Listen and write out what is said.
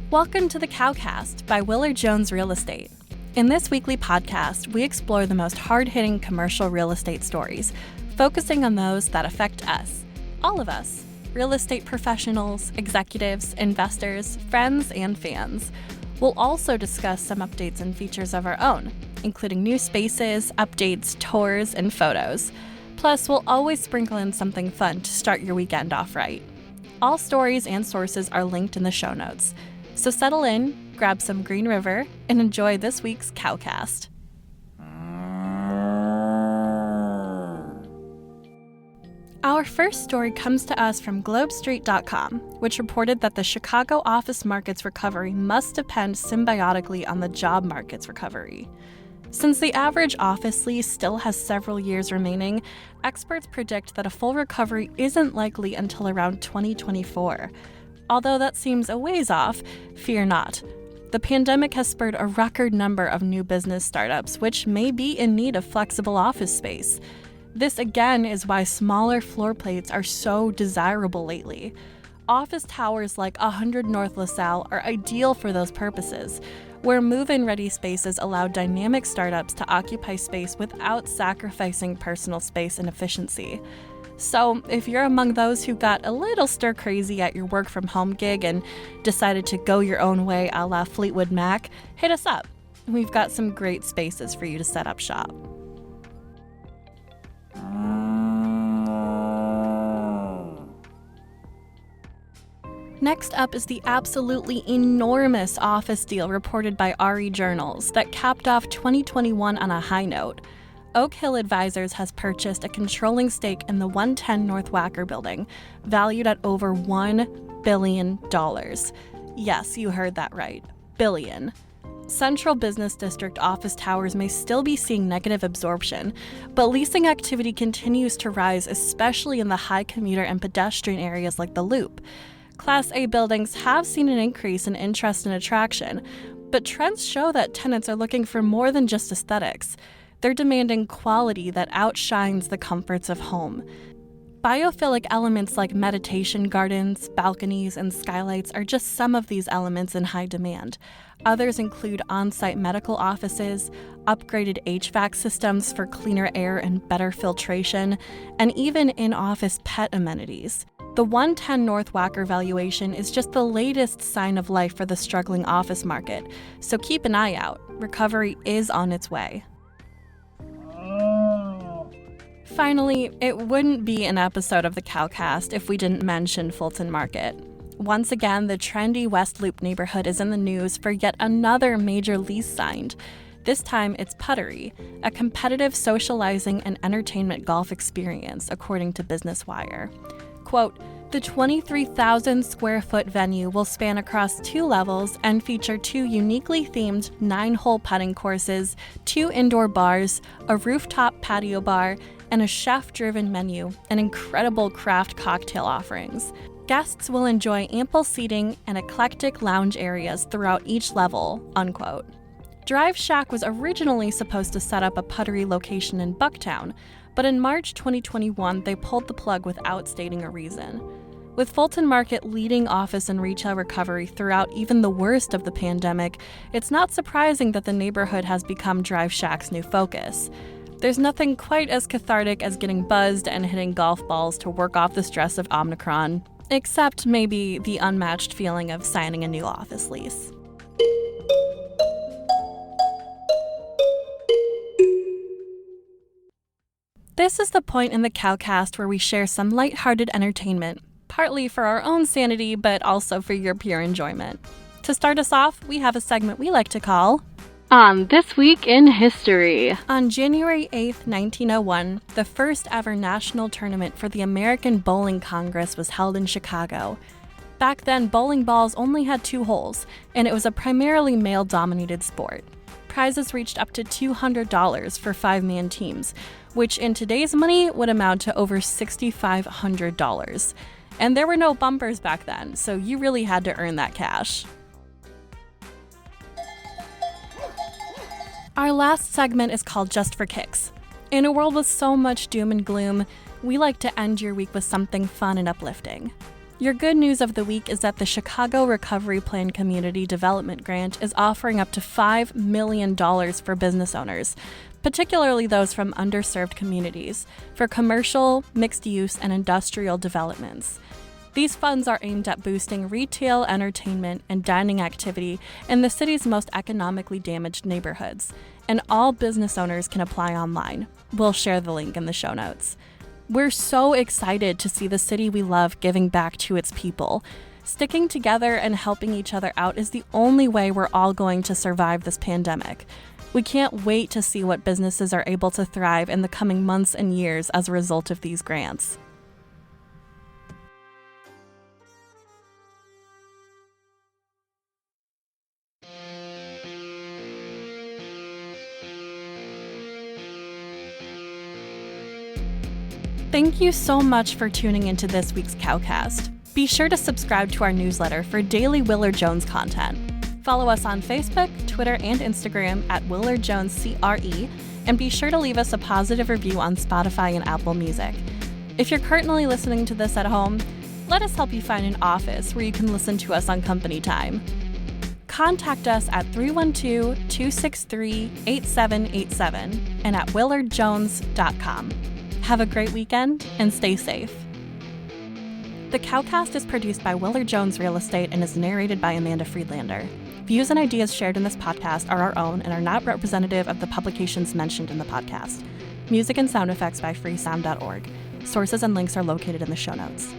Welcome to the CowCast by Willard Jones Real Estate. In this weekly podcast, we explore the most hard-hitting commercial real estate stories, focusing on those that affect us, all of us, real estate professionals, executives, investors, friends, and fans. We'll also discuss some updates and features of our own, including new spaces, updates, tours, and photos. Plus, we'll always sprinkle in something fun to start your weekend off right. All stories and sources are linked in the show notes. So settle in, grab some Green River, and enjoy this week's CowCast. Our first story comes to us from GlobeStreet.com, which reported that the Chicago office market's recovery must depend symbiotically on the job market's recovery. Since the average office lease still has several years remaining, experts predict that a full recovery isn't likely until around 2024. Although that seems a ways off, fear not. The pandemic has spurred a record number of new business startups, which may be in need of flexible office space. This again is why smaller floor plates are so desirable lately. Office towers like 100 North LaSalle are ideal for those purposes, where move-in ready spaces allow dynamic startups to occupy space without sacrificing personal space and efficiency. So, if you're among those who got a little stir-crazy at your work-from-home gig and decided to go your own way a la Fleetwood Mac, hit us up. We've got some great spaces for you to set up shop. Next up is the absolutely enormous office deal reported by RE Journals that capped off 2021 on a high note. Oak Hill Advisors has purchased a controlling stake in the 110 North Wacker building, valued at over $1 billion. Yes, you heard that right. Billion. Central Business District office towers may still be seeing negative absorption, but leasing activity continues to rise, especially in the high commuter and pedestrian areas like the Loop. Class A buildings have seen an increase in interest and attraction, but trends show that tenants are looking for more than just aesthetics. They're demanding quality that outshines the comforts of home. Biophilic elements like meditation gardens, balconies, and skylights are just some of these elements in high demand. Others include on-site medical offices, upgraded HVAC systems for cleaner air and better filtration, and even in-office pet amenities. The 110 North Wacker valuation is just the latest sign of life for the struggling office market, so keep an eye out. Recovery is on its way. Finally, it wouldn't be an episode of the CowCast if we didn't mention Fulton Market. Once again, the trendy West Loop neighborhood is in the news for yet another major lease signed. This time, it's Puttery, a competitive socializing and entertainment golf experience, according to Business Wire. Quote, the 23,000 square foot venue will span across 2 levels and feature 2 uniquely themed 9-hole putting courses, 2 indoor bars, a rooftop patio bar, and a chef-driven menu and incredible craft cocktail offerings. Guests will enjoy ample seating and eclectic lounge areas throughout each level, unquote. Drive Shack was originally supposed to set up a Puttery location in Bucktown, but in March 2021, they pulled the plug without stating a reason. With Fulton Market leading office and retail recovery throughout even the worst of the pandemic, it's not surprising that the neighborhood has become Drive Shack's new focus. There's nothing quite as cathartic as getting buzzed and hitting golf balls to work off the stress of Omicron, except maybe the unmatched feeling of signing a new office lease. This is the point in the CowCast where we share some lighthearted entertainment, partly for our own sanity, but also for your pure enjoyment. To start us off, we have a segment we like to call On This Week in History. On January 8th, 1901, the first ever national tournament for the American Bowling Congress was held in Chicago. Back then, bowling balls only had 2 holes, and it was a primarily male-dominated sport. Prizes reached up to $200 for 5-man teams, which in today's money would amount to over $6,500. And there were no bumpers back then, so you really had to earn that cash. Our last segment is called Just for Kicks. In a world with so much doom and gloom, we like to end your week with something fun and uplifting. Your good news of the week is that the Chicago Recovery Plan Community Development Grant is offering up to $5 million for business owners, particularly those from underserved communities, for commercial, mixed-use, and industrial developments. These funds are aimed at boosting retail, entertainment, and dining activity in the city's most economically damaged neighborhoods, and all business owners can apply online. We'll share the link in the show notes. We're so excited to see the city we love giving back to its people. Sticking together and helping each other out is the only way we're all going to survive this pandemic. We can't wait to see what businesses are able to thrive in the coming months and years as a result of these grants. Thank you so much for tuning into this week's CowCast. Be sure to subscribe to our newsletter for daily Willard Jones content. Follow us on Facebook, Twitter, and Instagram at WillardJonesCRE, and be sure to leave us a positive review on Spotify and Apple Music. If you're currently listening to this at home, let us help you find an office where you can listen to us on company time. Contact us at 312-263-8787 and at willardjones.com. Have a great weekend and stay safe. The CowCast is produced by Willard Jones Real Estate and is narrated by Amanda Friedlander. Views and ideas shared in this podcast are our own and are not representative of the publications mentioned in the podcast. Music and sound effects by freesound.org. Sources and links are located in the show notes.